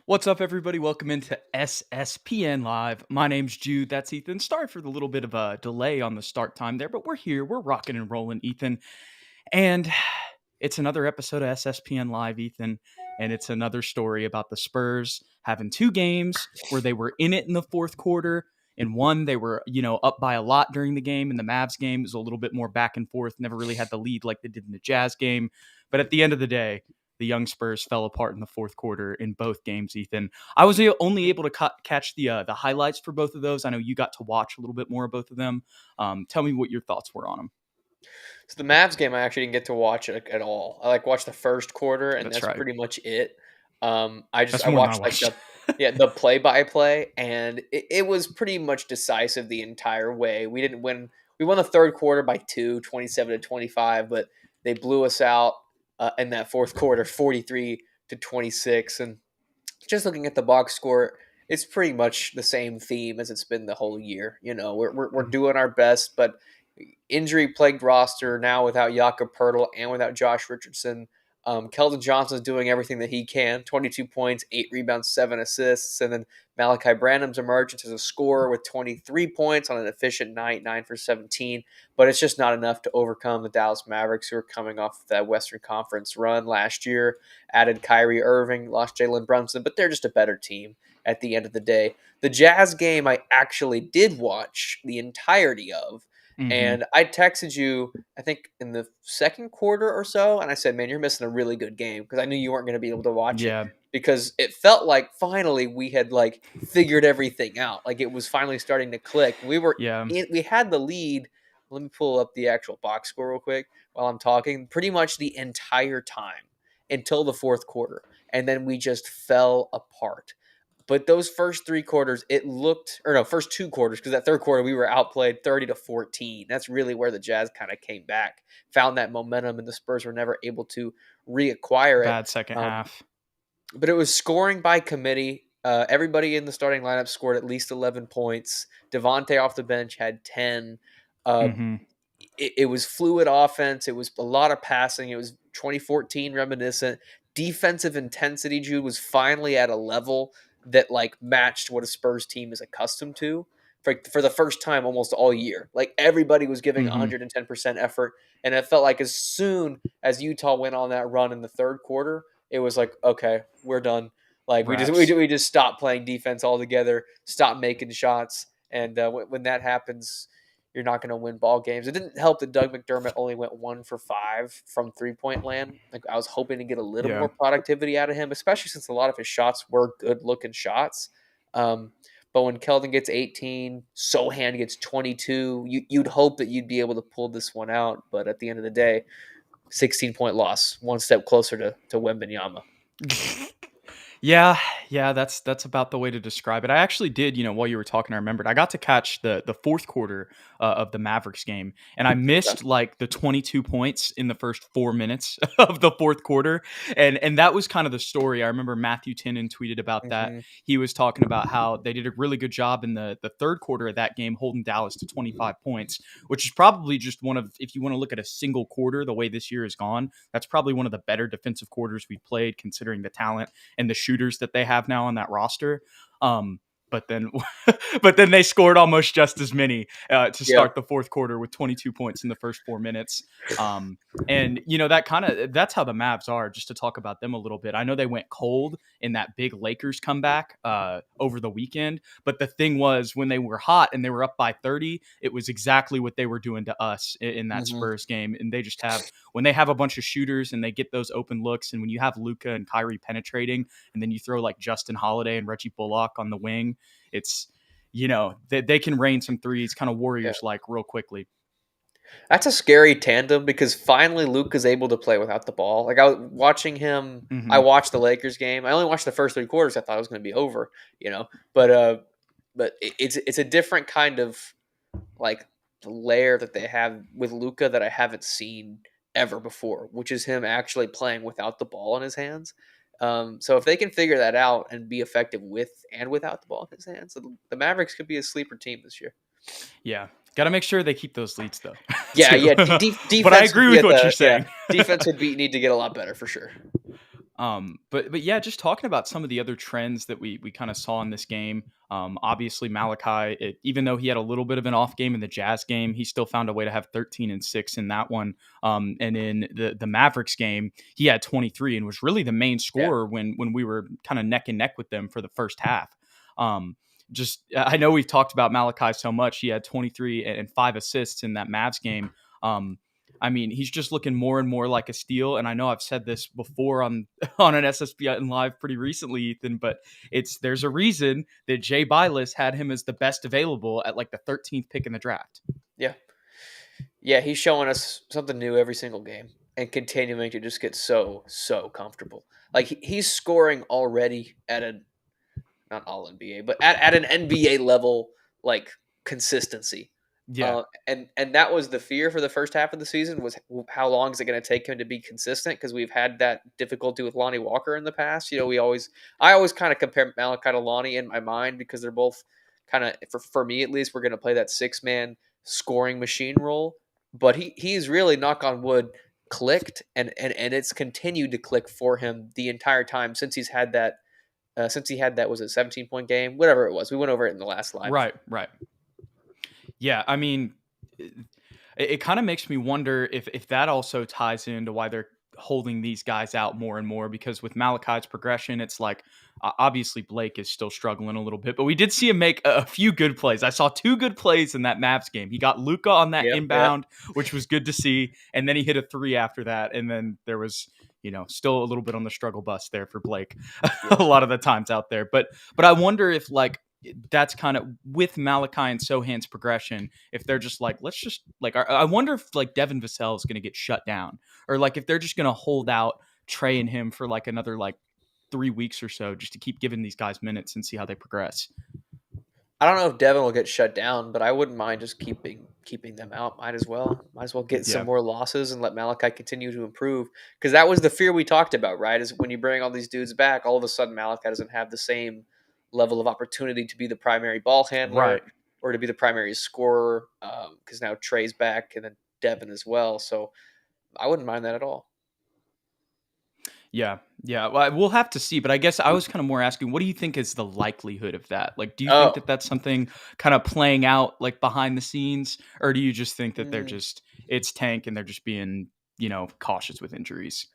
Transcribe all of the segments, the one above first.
What's up, everybody? Welcome into SSPN Live. My name's Jude. That's Ethan. Sorry for the little bit of a delay on the start time there, but we're here. We're rocking and rolling, Ethan. And it's another episode of SSPN Live, Ethan. And it's another story about the Spurs having two games where they were in it in the fourth quarter. In one, they were, up by a lot during the game. And the Mavs game was a little bit more back and forth, never really had the lead like they did in the Jazz game. But at the end of the day, the young Spurs fell apart in the fourth quarter in both games, Ethan. I was only able to catch the highlights for both of those. I know you got to watch a little bit more of both of them. Tell me what your thoughts were on them. So the Mavs game, I actually didn't get to watch it at all. I watched the first quarter, and That's that's right. pretty much it. I That's I more than I watched watched. the play by play, and it was pretty much decisive the entire way. We didn't win. We won the third quarter by 27-25, but they blew us out in that fourth quarter, 43-26. And just looking at the box score, it's pretty much the same theme as it's been the whole year. We're doing our best, but injury plagued roster now without Jakob Pertl and without Josh Richardson. Keldon Johnson's doing everything that he can. 22 points, 8 rebounds, 7 assists. And then Malachi Branham's emergence as a scorer with 23 points on an efficient night, 9 for 17. But it's just not enough to overcome the Dallas Mavericks, who are coming off that Western Conference run last year. Added Kyrie Irving, lost Jalen Brunson, but they're just a better team at the end of the day. The Jazz game I actually did watch the entirety of. Mm-hmm. And I texted you, I think, in the second quarter or so, and I said, "Man, you're missing a really good game," because I knew you weren't going to be able to watch it, Yeah. because it felt like finally we had figured everything out. Like it was finally starting to click. Yeah. We had the lead. Let me pull up the actual box score real quick while I'm talking. Pretty much the entire time until the fourth quarter, and then we just fell apart. But those first three quarters, first two quarters, because that third quarter we were outplayed 30-14. That's really where the Jazz kind of came back, found that momentum, and the Spurs were never able to reacquire it. Bad second Um, half. but it was scoring by committee. Everybody in the starting lineup scored at least 11 points. Devontae off the bench had 10. Uh, Mm-hmm. it was fluid offense. It was a lot of passing. It was 2014 reminiscent. Defensive intensity, Jude, was finally at a level that matched what a Spurs team is accustomed to for the first time almost all year. Like everybody was giving Mm-hmm. 110% effort, and it felt like as soon as Utah went on that run in the third quarter, it was like, okay, we're done. Like Raps. we just stopped playing defense altogether, stopped making shots, and when that happens, you're not going to win ball games. It didn't help that Doug McDermott only went 1 for 5 from 3-point land. Like I was hoping to get a little Yeah. more productivity out of him, especially since a lot of his shots were good looking shots. But when Keldon gets 18, Sohan gets 22, you'd hope that you'd be able to pull this one out. But at the end of the day, 16-point loss, one step closer to Wembanyama. Yeah, that's about the way to describe it. I actually did, while you were talking, I remembered I got to catch the fourth quarter of the Mavericks game, and I Okay. missed like the 22 points in the first 4 minutes of the fourth quarter, and that was kind of the story. I remember Matthew Tinnen tweeted about that. Mm-hmm. He was talking about how they did a really good job in the third quarter of that game, holding Dallas to 25 points, which is probably just one of, if you want to look at a single quarter, the way this year has gone, that's probably one of the better defensive quarters we've played, considering the talent and the shooters that they have now on that roster. But then, but then they scored almost just as many to Yeah. start the fourth quarter with 22 points in the first 4 minutes. And that's how the Mavs are. Just to talk about them a little bit, I know they went cold in that big Lakers comeback over the weekend, but the thing was, when they were hot and they were up by 30, it was exactly what they were doing to us in that Mm-hmm. Spurs game. And they just have, when they have a bunch of shooters and they get those open looks, and when you have Luka and Kyrie penetrating, and then you throw like Justin Holiday and Reggie Bullock on the wing, it's, they can rain some threes, kind of Yeah. Warriors like, real quickly. That's a scary tandem, because finally Luke is able to play without the ball. Like I was watching him. I Mm-hmm. watched the Lakers game. I only watched the first three quarters. I thought it was going to be over, but it's a different kind of like layer that they have with Luca that I haven't seen ever before, which is him actually playing without the ball in his hands. So if they can figure that out and be effective with and without the ball in his hands, the Mavericks could be a sleeper team this year. Yeah. Got to make sure they keep those leads, though, Yeah, too. yeah. But I Defense would agree be with at what you're the yeah. saying. Defense would need to get a lot better for sure. But yeah, just talking about some of the other trends that we kind of saw in this game. Obviously Malachi, even though he had a little bit of an off game in the Jazz game, he still found a way to have 13 and 6 in that one. And in the Mavericks game, he had 23 and was really the main Yeah. scorer when we were kind of neck and neck with them for the first half. Just I know we've talked about Malachi so much. He had 23 and 5 assists in that Mavs game. I mean, he's just looking more and more like a steal. And I know I've said this before on on an SSPN live pretty recently, Ethan, but there's a reason that Jay Bilas had him as the best available at like the 13th pick in the draft. Yeah. Yeah, he's showing us something new every single game and continuing to just get so comfortable. Like he's scoring already at a not all NBA, but at an NBA level, like consistency. Yeah, And that was the fear for the first half of the season was how long is it going to take him to be consistent? Because we've had that difficulty with Lonnie Walker in the past. I always kind of compare Malachi to Lonnie in my mind because they're both kind of, for me at least, we're going to play that 6-man scoring machine role. But he's really, knock on wood, clicked and it's continued to click for him the entire time since he had that was a 17-point game, whatever it was. We went over it in the last live. right. Yeah, I mean, it kind of makes me wonder if that also ties into why they're holding these guys out more and more, because with Malachi's progression, it's like obviously Blake is still struggling a little bit, but we did see him make a few good plays. I saw 2 good plays in that Mavs game. He got Luca on that Yeah. inbound, which was good to see, and then he hit a 3 after that, and then there was still a little bit on the struggle bus there for Blake Yeah. a lot of the times out there. But I wonder if like that's kind of with Malachi and Sohan's progression, if they're just like, let's just like, I wonder if like Devin Vassell is going to get shut down, or like if they're just going to hold out Trey and him for like another like 3 weeks or so just to keep giving these guys minutes and see how they progress. I don't know if Devin will get shut down, but I wouldn't mind just keeping them out. Might as well. Might as well get some Yeah, more losses and let Malachi continue to improve. Because that was the fear we talked about, right? Is when you bring all these dudes back, all of a sudden Malachi doesn't have the same level of opportunity to be the primary ball handler right. or to be the primary scorer. Because now Trey's back and then Devin as well. So I wouldn't mind that at all. Yeah. Well, we'll have to see. But I guess I was kind of more asking, what do you think is the likelihood of that? Like, do you think Oh, that that's something kind of playing out like behind the scenes, or do you just think that mm, it's tank and they're just being cautious with injuries?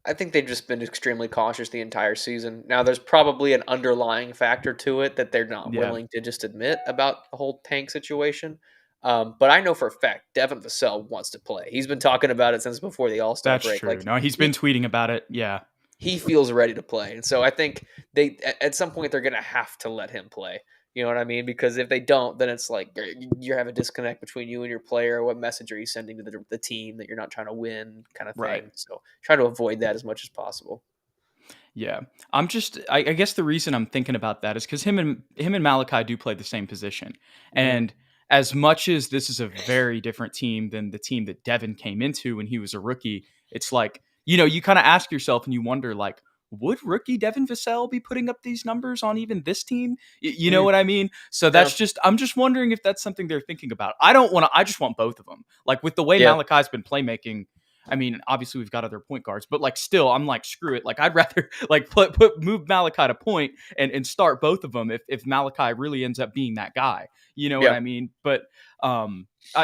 I think they've just been extremely cautious the entire season. Now, there's probably an underlying factor to it that they're not Yeah. willing to just admit about the whole tank situation. But I know for a fact Devin Vassell wants to play. He's been talking about it since before the All Star That's break. true. Like No, he's been he tweeting about it. Yeah. he feels ready to play, and so I think at some point they're going to have to let him play. You know what I mean? Because if they don't, then it's like you have a disconnect between you and your player. What message are you sending to the team that you're not trying to win, kind of Right. thing? So try to avoid that as much as possible. Yeah. I guess the reason I'm thinking about that is because him and Malachi do play the same position. Mm-hmm. And as much as this is a very different team than the team that Devin came into when he was a rookie, it's like, you kind of ask yourself and you wonder, like, would rookie Devin Vassell be putting up these numbers on even this team? You know Mm, what I mean? So yeah, I'm just wondering if that's something they're thinking about. I just want both of them. Like with the way yeah, Malachi's been playmaking, I mean, obviously we've got other point guards, but like still, I'm like, screw it. Like I'd rather like move Malachi to point and start both of them if Malachi really ends up being that guy. You know what yeah. I mean? But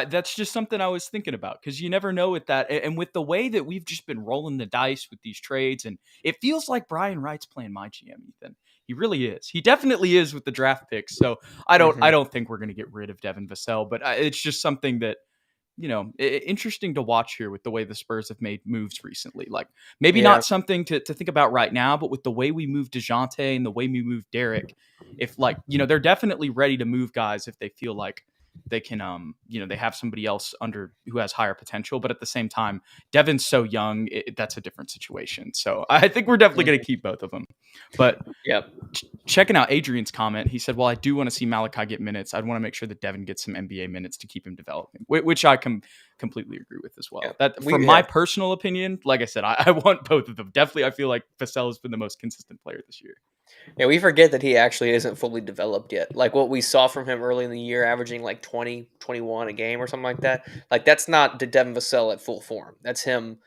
that's just something I was thinking about, because you never know with that, and with the way that we've just been rolling the dice with these trades, and it feels like Brian Wright's playing my GM, Ethan. He really is. He definitely is with the draft picks. So I Hmm. don't think we're going to get rid of Devin Vassell, but it's just something that interesting to watch here with the way the Spurs have made moves recently. Like maybe Yeah, not something to think about right now, but with the way we move DeJounte and the way we move Derek, if like, they're definitely ready to move guys if they feel like they can, they have somebody else under who has higher potential. But at the same time, Devin's so young, that's a different situation. So I think we're definitely going to hmm, keep both of them. But yeah, checking out Adrian's comment, he said, "Well, I do want to see Malachi get minutes. I'd want to make sure that Devin gets some NBA minutes to keep him developing," which I completely agree with as yeah. well. That, from We my yeah, personal opinion, like I said, I want both of them. Definitely, I feel like Vassell has been the most consistent player this year. yeah. We forget that he actually isn't fully developed yet. Like what we saw from him early in the year, averaging like 20, 21 a game or something like that. Like that's not the Devin Vassell at full form. That's him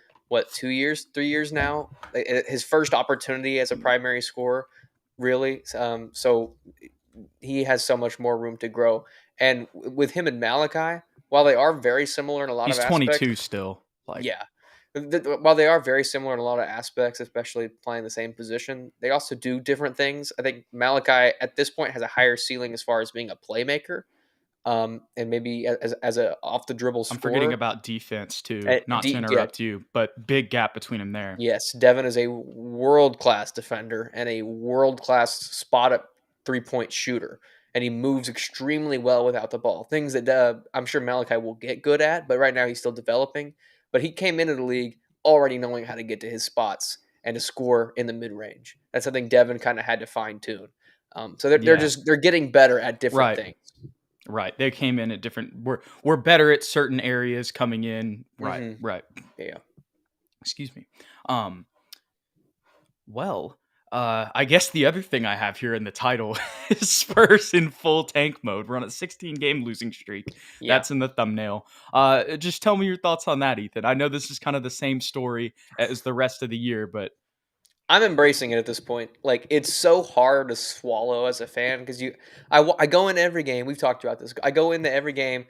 2 years, 3 years now. His first opportunity as a primary scorer, really. So he has so much more room to grow. And with him and Malachi, while they are very similar in a lot of He's aspects, 22 still. Like, yeah. While they are very similar in a lot of aspects, especially playing the same position, they also do different things. I think Malachi at this point has a higher ceiling as far as being a playmaker, and maybe as a off the dribble I'm forgetting scorer. about defense too. Not to Yeah, interrupt you, but big gap between them there. yes, Devin is a world class defender and a world class spot up 3-point shooter, and he moves extremely well without the ball. Things that I'm sure Malachi will get good at, but right now he's still developing. But he came into the league already knowing how to get to his spots and to score in the mid range. That's something Devin kind of had to fine tune. So Yeah. they're getting better at different Right. things. Right. They came in at different we're better at certain areas coming in. Right. Hmm. Right. Yeah. Excuse me. Um well, I guess the other thing I have here in the title is Spurs in full tank mode. We're on a 16 game losing streak. Yeah. That's in the thumbnail. Just tell me your thoughts on that, Ethan. I know this is kind of the same story as the rest of the year, but I'm embracing it at this point. Like it's so hard to swallow as a fan because I go into every game. We've talked about this. I go into every game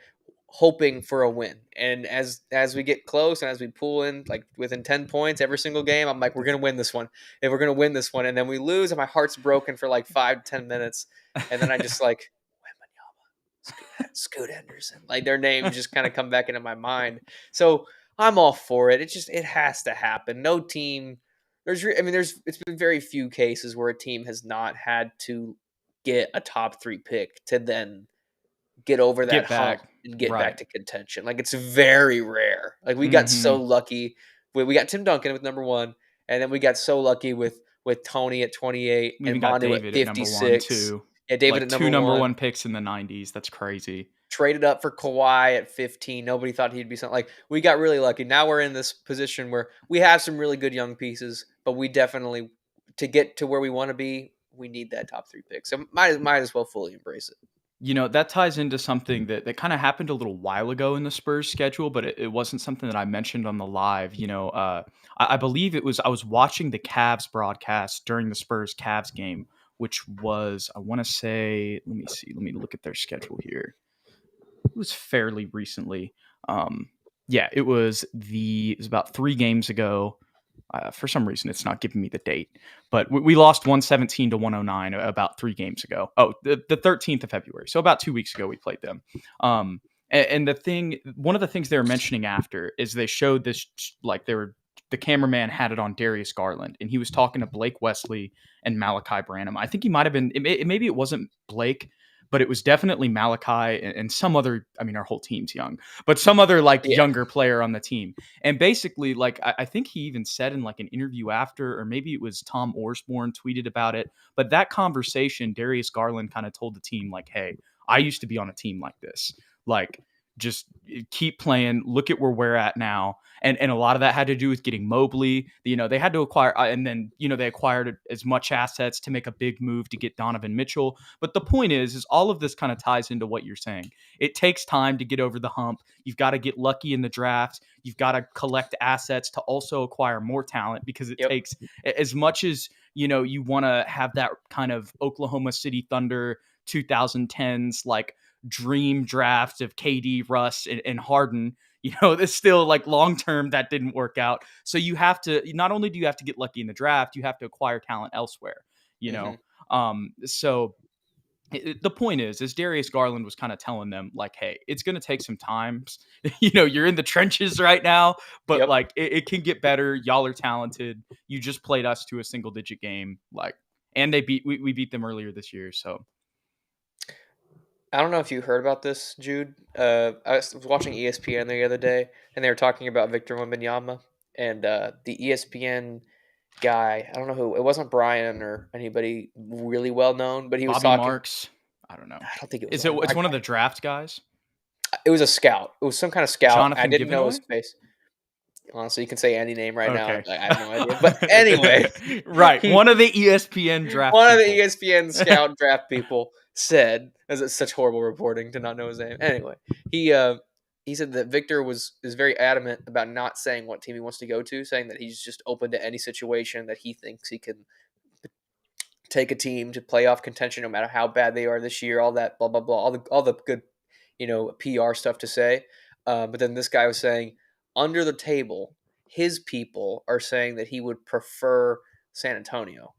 hoping for a win, and as we get close and as we pull in like within 10 points every single game, I'm like, we're gonna win this one, and we're gonna win this one, and then we lose, and my heart's broken for like 5 to 10 minutes, and then I just like Scoot Henderson, like their names just kind of come back into my mind. So I'm all for it. It has to happen. No team. It's been very few cases where a team has not had to get a top 3 pick to then get over that get hump back. and get back Right. to contention. Like it's very rare. Like we got so Mhm. lucky. We got Tim Duncan with number 1, and then we got so lucky with Tony at 28 We and even got Manu at David at number 1 56. too. Yeah, David Like at 2 number number 1. 1 picks in the 90s. That's crazy. Traded up for Kawhi at 15. Nobody thought he'd be something like we got really lucky. Now we're in this position where we have some really good young pieces, but we definitely to get to where we want to be, we need that top 3 pick. So might as well fully embrace it. You know, that ties into something that kind of happened a little while ago in the Spurs schedule, but it wasn't something that I mentioned on the live. I believe I was watching the Cavs broadcast during the Spurs Cavs game, which was, I want to say, let me see, let me look at their schedule here. It was fairly recently. Yeah, it was about 3 games ago. For some reason, it's not giving me the date, but we lost 117 to 109 about 3 games ago. Oh, the 13th of February. So about 2 weeks ago, we played them. And one of the things they were mentioning after is they showed this, like the cameraman had it on Darius Garland, and he was talking to Blake Wesley and Malachi Branham. I think he might have been, maybe it wasn't Blake, but it was definitely Malachi and some other, I mean, our whole team's young, but some other like Yeah. younger player on the team. And basically, like, I think he even said in like an interview after, or maybe it was Tom Orsborn tweeted about it. But that conversation, Darius Garland kind of told the team, like, hey, I used to be on a team like this. Like, just keep playing. Look at where we're at now. And a lot of that had to do with getting Mobley. They had to acquire, and then, they acquired as much assets to make a big move to get Donovan Mitchell. But the point is all of this kind of ties into what you're saying. It takes time to get over the hump. You've got to get lucky in the draft. You've got to collect assets to also acquire more talent, because it Yep. takes, as much as, you want to have that kind of Oklahoma City Thunder 2010s, like dream draft of KD, Russ, and Harden. It's still like long term that didn't work out. So you have to, not only do you have to get lucky in the draft, you have to acquire talent elsewhere. You know, Hmm. so the point is, as Darius Garland was kind of telling them, like, hey, it's going to take some time. You're in the trenches right now, but Yep. like it can get better. Y'all are talented. You just played us to a single digit game, like, and we beat them earlier this year. So I don't know if you heard about this, Jude. I was watching ESPN the other day, and they were talking about Victor Wembanyama, and the ESPN guy. I don't know who. It wasn't Brian or anybody really well known, but he was Bobby talking. Marks, I don't know. I don't think it was. Is it? It's one of the draft guys, It was a scout. It was some kind of scout. I Jonathan didn't know Givenoy. his face. Honestly, you can say any name right now. Okay. I have no idea. But anyway, Right. he One of the ESPN draft one of the people. ESPN scout draft people said, as it's such horrible reporting to not know his name. Anyway, he he said that Victor is very adamant about not saying what team he wants to go to, saying that he's just open to any situation that he thinks he can take a team to playoff contention, no matter how bad they are this year. All that blah blah blah, all the good, PR stuff to say. But then this guy was saying under the table, his people are saying that he would prefer San Antonio.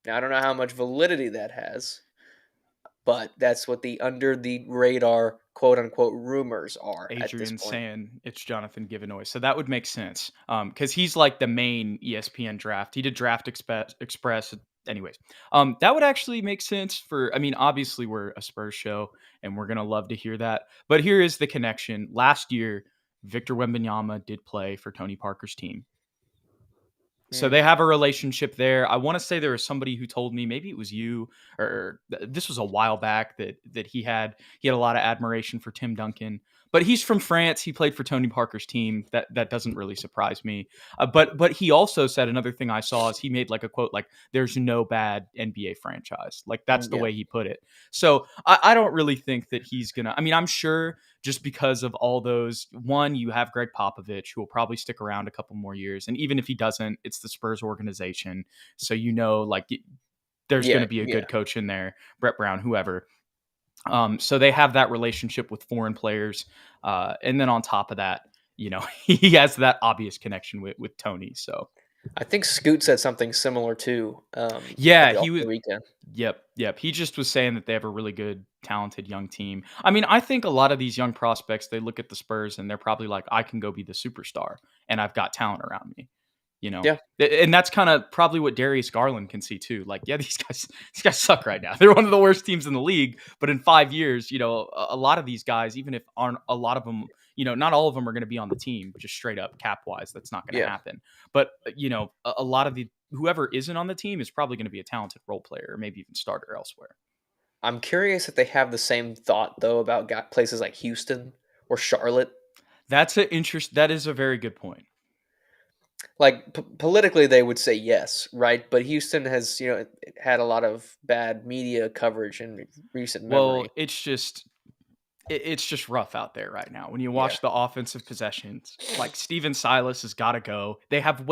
Now I don't know how much validity that has, but that's what the under the radar quote unquote rumors are at this Adrian point. saying it's Jonathan Givenoy. So that would make sense. Because he's like the main ESPN draft. He did Draft Express. Anyways, that would actually make sense for. I mean, obviously we're a Spurs show, and we're gonna love to hear that. But here is the connection. Last year, Victor Wembanyama did play for Tony Parker's team. So Hmm. they have a relationship there. I want to say there was somebody who told me, maybe it was you, or this was a while back, that he had a lot of admiration for Tim Duncan. But he's from France. He played for Tony Parker's team. That doesn't really surprise me. But he also said, another thing I saw is he made like a quote like, "There's no bad NBA franchise." Like that's the Yeah. way he put it. So I don't really think that he's gonna. I mean, I'm sure just because of all those. One, you have Greg Popovich, who will probably stick around a couple more years, and even if he doesn't, it's the Spurs organization, so like there's going Yeah. to be a Yeah. good coach in there, Brett Brown, whoever. So they have that relationship with foreign players, and then on top of that, he has that obvious connection with Tony. So I think Scoot said something similar too at yeah, the he All was. Star weekend. Yep. He just was saying that they have a really good, talented young team. I mean, I think a lot of these young prospects, they look at the Spurs and they're probably like, I can go be the superstar, and I've got talent around me. Yeah. And that's kind of probably what Darius Garland can see too. Like, yeah, these guys suck right now. They're one of the worst teams in the league. But in 5 years, a lot of these guys, even if aren't a lot of them, not all of them are going to be on the team, just straight up cap wise. That's not going to Yeah. happen. But a lot of the whoever isn't on the team is probably going to be a talented role player or maybe even starter elsewhere. I'm curious if they have the same thought though about places like Houston or Charlotte. That is a very good point. Like politically, they would say yes, right? But Houston has, it had a lot of bad media coverage in recent Well, memory. it's just rough out there right now. When you Yeah. watch the offensive possessions, like Steven Silas has got to go. They have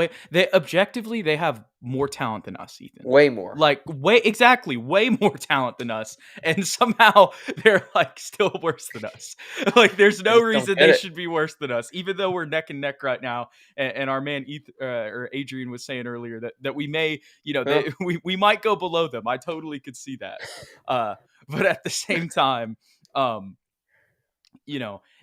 more talent than us, Ethan. Way more. Like way more talent than us, and somehow they're like still worse than us. Like there's I no just don't reason get they it. should be worse than us, even though we're neck and neck right now. And our man or Adrian was saying earlier that we may, Huh? we might go below them. I totally could see that, but at the same time, um,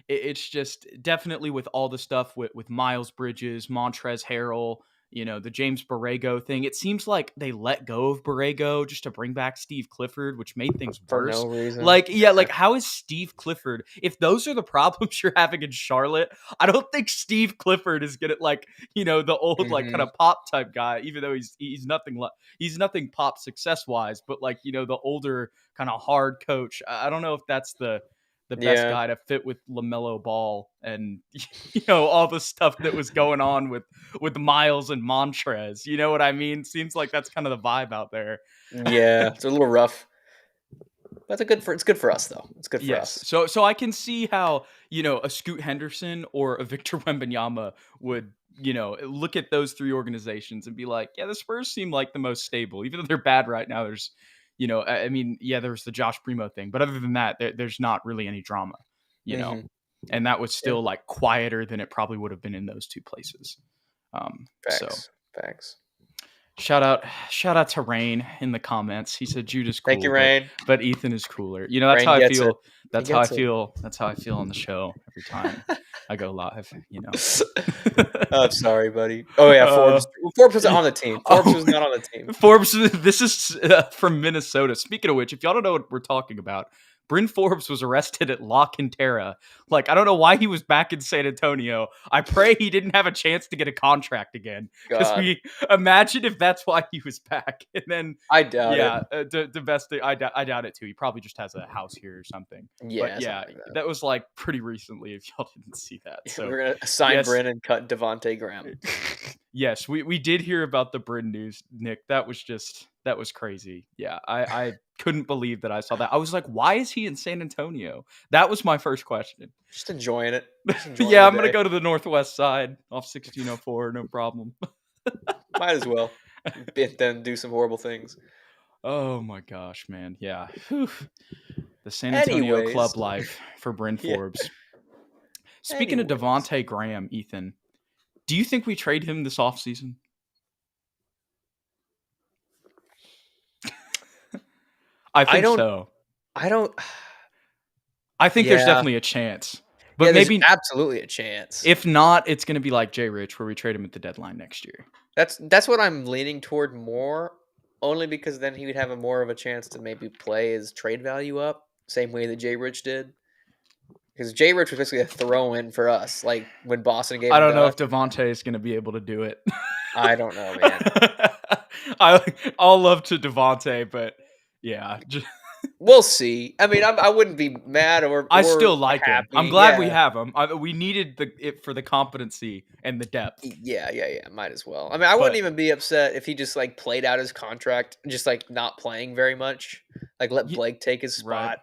it's just definitely with all the stuff with Miles Bridges, Montrezl Harrell, the James Borrego thing. It seems like they let go of Borrego just to bring back Steve Clifford, which made things For no worse. reason. Like, yeah, like how is Steve Clifford? If those are the problems you're having in Charlotte, I don't think Steve Clifford is gonna like, the old like kind Hmm. of pop type guy, even though he's nothing pop success wise, but like, the older kind of hard coach. I don't know if that's the best Yeah. guy to fit with LaMelo Ball and all the stuff that was going on with Miles and Montrez. You know what I mean? Seems like that's kind of the vibe out there. Yeah. It's a little rough. But it's good for us though. It's good for Yes. us. So I can see how, a Scoot Henderson or a Victor Wembanyama would, look at those three organizations and be like, yeah, the Spurs seem like the most stable. Even though they're bad right now, there's, I mean, yeah, there's the Josh Primo thing. But other than that, there's not really any drama, you know. Hmm. And that was Yeah. still like quieter than it probably would have been in those two places. So Facts. Facts. shout out to Rain in the comments. He said Jude is Thank you, cool, but Rain. Ethan is cooler. That's how Rain I gets it. feel. He That's how I gets it. feel. That's how I feel on the show every time I go live. Oh, I'm sorry, buddy. Oh yeah, uh, Forbes was on the team. Forbes oh, was not on the team. Forbes. This is from Minnesota. Speaking of which, if y'all don't know what we're talking about, Bryn Forbes was arrested at La Cantera. Like, I don't know why he was back in San Antonio. I pray he didn't have a chance to get a contract again. Because God, we imagine if that's why he was back. And then, I doubt it. yeah, domestic. I doubt it too. He probably just has a house here or something. But Yeah, yeah, something like that. that was like pretty recently. If y'all didn't see that, so We're gonna sign yes, Bryn and cut Devonte Graham. yes, we did hear about the Bryn news, Nick. That was just That was crazy. Yeah, I couldn't believe that I saw that. I was like, why is he in San Antonio? That was my first question. Just enjoying it. Just enjoying Yeah, the I'm gonna day. go to the northwest side off 1604, no problem. Might as well. Then do some horrible things. Oh my gosh, man. Yeah. Whew. The San Antonio Anyways, club life for Bryn yeah. Forbes. Speaking of Anyways, Devonte Graham, Ethan, do you think we trade him this offseason? I I think don't. so. I don't. I think there's Yeah. definitely a chance. Yeah. But There's maybe absolutely a chance. if not, it's going to be like Jay Rich where we trade him at the deadline next year. That's what I'm leaning toward more. Only because then he would have a more of a chance to maybe play his trade value up, same way that Jay Rich did. Because Jay Rich was basically a throw in for us, like when Boston gave I him don't to know us. if Devontae is going to be able to do it. I don't know, man. I'll love to Devontae, but yeah, We'll see. I mean, I wouldn't be mad I or still like him. I'm happy. glad we Yeah, have him. We needed it for the competency and the depth, yeah. Might as well. I mean, I wouldn't but even be upset if he just like played out his contract, just like not playing very much. Like let y- Blake take his right. spot.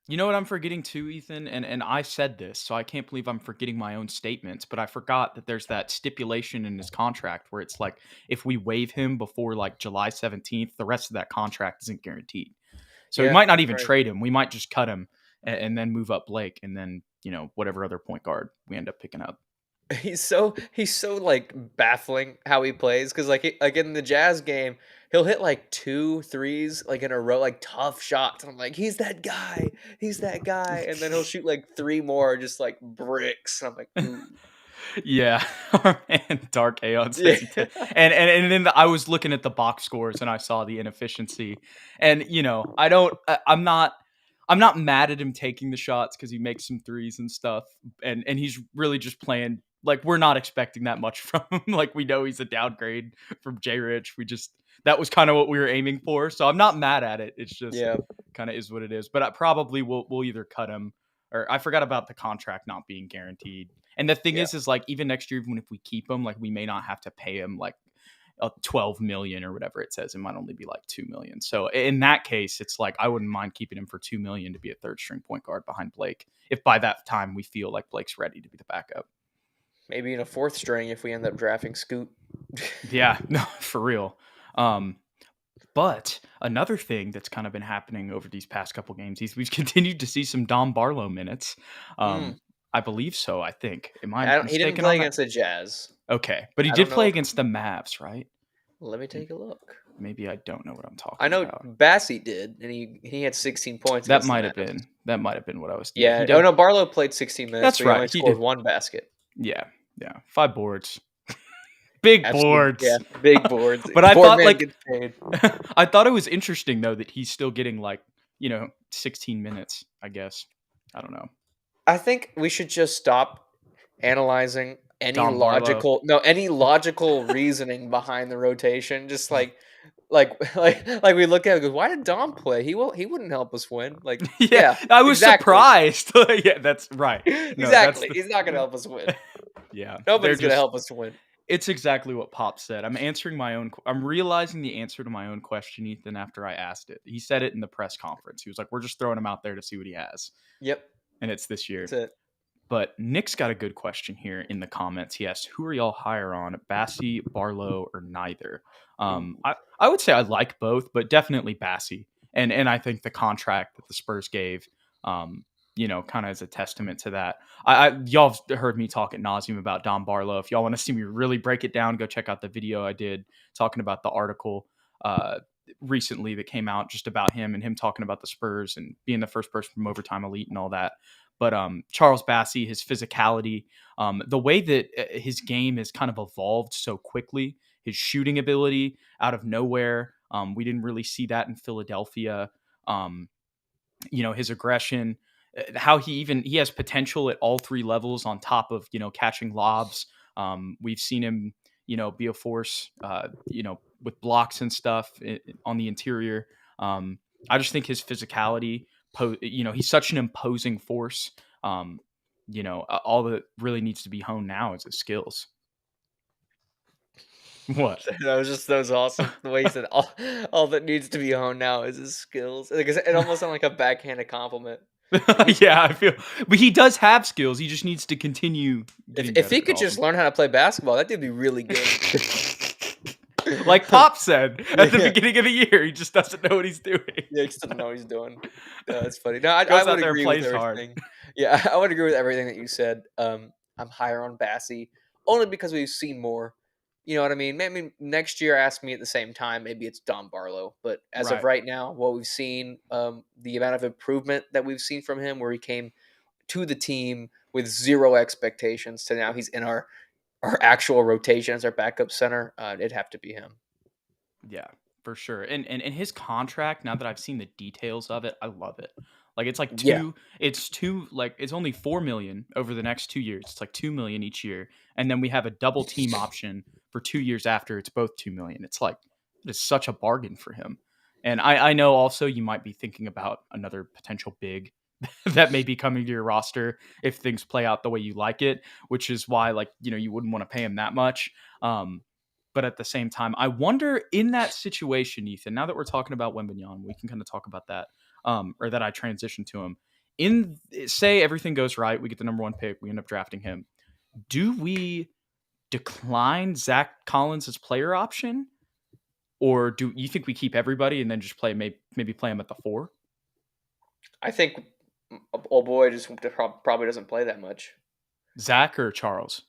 You know what I'm forgetting too, Ethan? And I said this, so I can't believe I'm forgetting my own statements, but I forgot that there's that stipulation in his contract where it's like if we waive him before like July 17th, the rest of that contract isn't guaranteed. So we Yeah, might not even right. trade him. We might just cut him and then move up Blake and then, whatever other point guard we end up picking up. He's so like baffling how he plays because like in the Jazz game he'll hit like two threes like in a row like tough shots and I'm like he's that guy and then he'll shoot like three more just like bricks and I'm like ooh Yeah, our man Dark Aeon yeah says he did, and then I was looking at the box scores and I saw the inefficiency, and I'm not mad at him taking the shots because he makes some threes and stuff, and he's really just playing like we're not expecting that much from him. Like we know he's a downgrade from J Rich. We just that was kind of what we were aiming for, so I'm not mad at it. It's just yeah kind of is what it is. But I probably we'll either cut him or I forgot about the contract not being guaranteed. And the thing yeah is like even next year, even if we keep him, like we may not have to pay him like a 12 million or whatever it says. It might only be like 2 million. So in that case, it's like I wouldn't mind keeping him for 2 million to be a third string point guard behind Blake. If by that time we feel like Blake's ready to be the backup. maybe in a fourth string if we end up drafting Scoot. Yeah, no, for real. Um, but another thing that's kind of been happening over these past couple games is we've continued to see some Dom Barlow minutes. Mm. I believe so. I think. Am I He didn't mistaken play on that? against the Jazz. Okay, but he I did don't know play if against the Mavs, right? let me take a look. Maybe I don't know what I'm I talking know about. Bassie did and he had 16 points That against the might have Mavs. been what I was. Yeah, he Yeah. Oh did. no, Barlow played 16 minutes, That's but he only right. He scored did. one basket. Yeah, yeah. 5 boards, big Absolutely, yeah. boards. Big boards. But I thought Boardman like gets paid. I thought it was interesting though that he's still getting like 16 minutes. I guess I don't know. I think we should just stop analyzing Dom Barlow. any logical reasoning behind the rotation. Just like we look at it, and go, why did Dom play? He wouldn't help us win. Like, Yeah, yeah, I was exactly. surprised. Yeah, that's right. No, that's Exactly. He's not gonna help us win. yeah. They're Nobody's gonna just help us win. It's exactly what Pop said. I'm realizing the answer to my own question, Ethan, after I asked it. He said it in the press conference. He was like, "We're just throwing him out there to see what he has." Yep. And it's this year. That's it. But Nick's got a good question here in the comments. He asked, "Who are y'all higher on, Bassie, Barlow, or neither?" Ooh. I would say I like both, but definitely Bassie. And I think the contract that the Spurs gave, kind of as a testament to that. Y'all have heard me talk at nauseum about Dom Barlow. If y'all want to see me really break it down, go check out the video I did talking about the article recently that came out just about him and him talking about the Spurs and being the first person from Overtime Elite and all that. But Charles Bassey, his physicality, the way that his game has kind of evolved so quickly, his shooting ability out of nowhere. We didn't really see that in Philadelphia. His aggression, how he has potential at all three levels on top of, catching lobs. We've seen him, be a force, with blocks and stuff on the interior. I just think his physicality, he's such an imposing force. All that really needs to be honed now is his skills. What? That was awesome. The way he said all that needs to be honed now is his skills. Like, it almost sounded like a backhanded compliment. Like he Yeah, I feel, but he does have skills. He just needs to continue getting if better he at could all of just them. learn how to play basketball, that dude be really good. Like Pop said at the Yeah. beginning of the year, he just doesn't know what he's doing. Yeah, he still doesn't know what he's doing. Yeah, that's funny. No, I Goes would out there and agree with plays hard. everything. Yeah, I would agree with everything that you said. I'm higher on Bassie only because we've seen more. You know what I mean? Maybe next year, ask me at the same time. Maybe it's Don Barlow. But as of Right. right now, what we've seen, the amount of improvement that we've seen from him, where he came to the team with zero expectations to now he's in our actual rotation as our backup center, it'd have to be him. Yeah, for sure. And his contract, now that I've seen the details of it, I love it. Like Yeah, it's only 4 million over the next 2 years. It's like 2 million each year. And then we have a double team option for 2 years after it's both 2 million. It's like it's such a bargain for him. And I know also you might be thinking about another potential big that may be coming to your roster if things play out the way you like it, which is why like, you wouldn't want to pay him that much. Um, but at the same time, I wonder in that situation, Ethan, now that we're talking about Wembanyama, we can kind of talk about that, or that I transition to him. Say everything goes right, we get the number one pick, we end up drafting him. Do we decline Zach Collins' player option? Or do you think we keep everybody and then just maybe play him at the 4? I think old boy just probably doesn't play that much. Zach or Charles?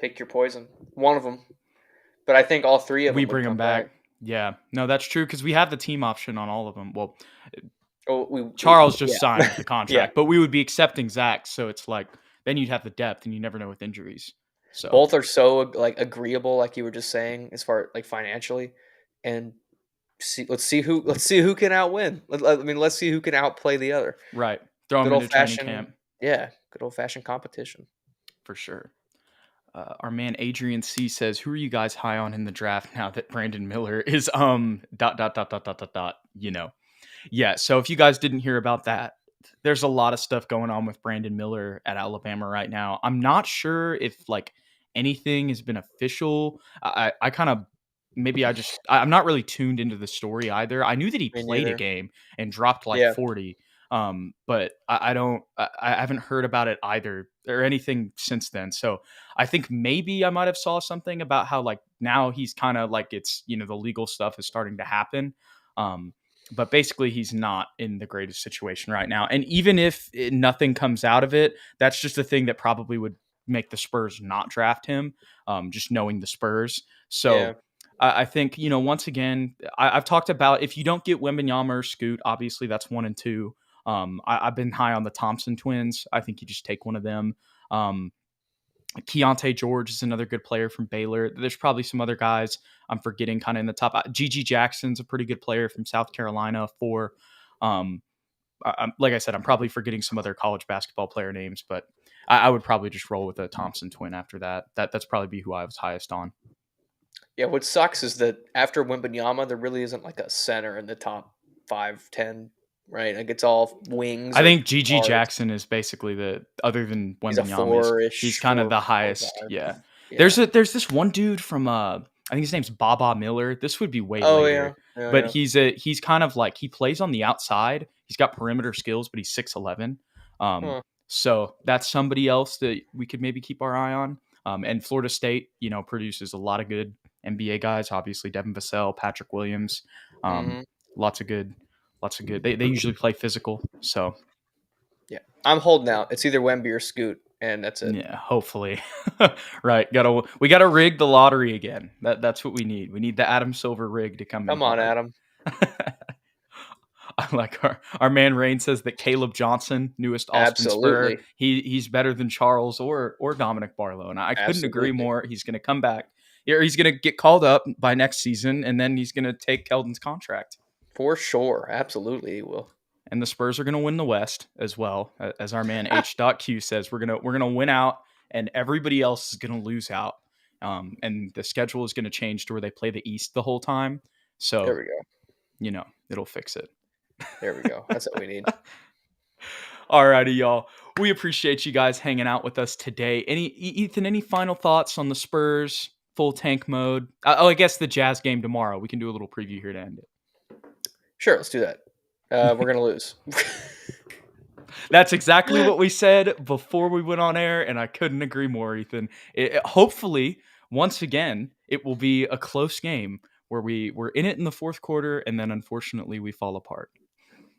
Pick your poison. One of them. But I think all three of We them would bring him come back. back. Yeah. No, that's true because we have the team option on all of them. Well, Oh, Charles just yeah. signed the Yeah. contract, but we would be accepting Zach, so it's like then you'd have the depth, and you never know with injuries. So Both are so like agreeable, like you were just saying, as far like financially, and let's see who can outwin. I mean, let's see who can outplay the other. right, throw Good him old into training fashioned, camp yeah. Good old fashioned competition. for sure. Our man Adrian C says, "Who are you guys high on in the draft now that Brandon Miller is dot dot dot dot dot dot dot Yeah, so if you guys didn't hear about that, there's a lot of stuff going on with Brandon Miller at Alabama right now. I'm not sure if like anything has been official. I kind of maybe I'm not really tuned into the story either. I knew that he Me played a neither. game and dropped like Yeah, 40. But I don't I haven't heard about it either or anything since then. So I think maybe I might have saw something about how like now he's kind of like it's the legal stuff is starting to happen. Um, but basically he's not in the greatest situation right now. And even if nothing comes out of it, that's just a thing that probably would make the Spurs not draft him, just knowing the Spurs. yeah. So I think, once again, I've talked about if you don't get Wembanyama or Scoot, obviously that's 1 and 2. I've been high on the Thompson twins. I think you just take one of them. Um, Keontae George is another good player from Baylor. There's probably some other guys I'm forgetting kind of in the top. Gigi Jackson's a pretty good player from South Carolina. Um, like I said, I'm probably forgetting some other college basketball player names, but I would probably just roll with a Thompson twin after that. That's probably be who I was highest on. Yeah, what sucks is that after Wembanyama, there really isn't like a center in the top 5, 10, right? Like it's all wings I or think Gigi guards. Jackson is basically the other than He's a Wembanyama is he's four-ish, kind of the 4, highest. 4, 5. Yeah. Yeah. There's this one dude from I think his name's Baba Miller. This would be way Oh yeah. later. Yeah, But yeah. he's kind of like he plays on the outside. He's got perimeter skills, but he's 6'11". Um Huh. so that's somebody else that we could maybe keep our eye on. And Florida State, produces a lot of good NBA guys, obviously Devin Vassell, Patrick Williams. Um Mhm. lots of good they usually play physical. So Yeah. I'm holding out. It's either Wemby or Scoot, and that's it. yeah, hopefully. Right. We gotta rig the lottery again. That's what we need. We need the Adam Silver rig to come in Come on, hard. Adam. I like our man Rain says that Caleb Johnson, newest Austin Spur, Absolutely. he's better than Charles or Dominic Barlow. And I couldn't agree Absolutely. more. He's gonna come back. Or he's gonna get called up by next season, and then he's gonna take Keldon's contract. For sure. Absolutely he will. And the Spurs are going to win the West as well, as our man H.Q says. We're gonna win out, and everybody else is going to lose out. And the schedule is going to change to where they play the East the whole time. There So we go. it'll fix it. There we go. That's what we need. Alrighty, y'all. We appreciate you guys hanging out with us today. Ethan? Any final thoughts on the Spurs? full tank mode. I guess the Jazz game tomorrow. We can do a little preview here to end it. Sure, let's do that. We're gonna lose. That's exactly what we said before we went on air, and I couldn't agree more, Ethan. Hopefully, once again, it will be a close game where we're in it in the fourth quarter, and then unfortunately we fall apart.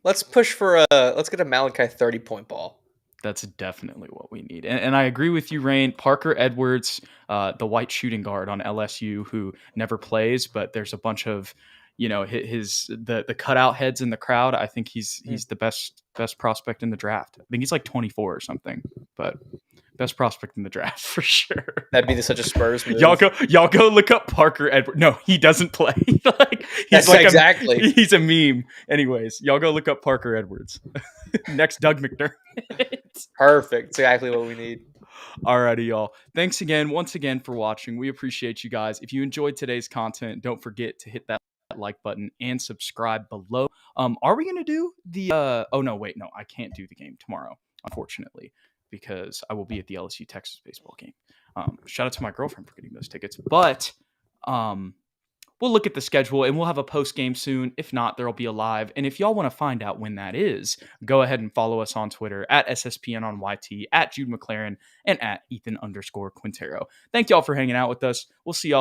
Let's push for let's get a Malachi 30-point ball. That's definitely what we need. And I agree with you, Rain. Parker Edwards, the white shooting guard on LSU who never plays, but there's a bunch of, the cutout heads in the crowd. I think he's the best prospect in the draft. I think he's like 24 or something, but best prospect in the draft for sure. That'd be such a Spurs move. Y'all go look up Parker Edwards. No, he doesn't play. Exactly. He's a meme. Anyways, y'all go look up Parker Edwards. Next, Doug McDermott. Perfect. Exactly what we need. Alrighty, y'all. Thanks once again for watching. We appreciate you guys. If you enjoyed today's content, don't forget to hit that like button and subscribe below. Are we gonna do the oh no, wait, no, I can't do the game tomorrow, unfortunately, because I will be at the LSU Texas baseball game. Shout out to my girlfriend for getting those tickets. But we'll look at the schedule and we'll have a post game soon. If not, there'll be a live. And if y'all want to find out when that is, go ahead and follow us on Twitter at SSPN on YT, at Jude McLaren, and at Ethan_Quintero. Thank y'all for hanging out with us. We'll see y'all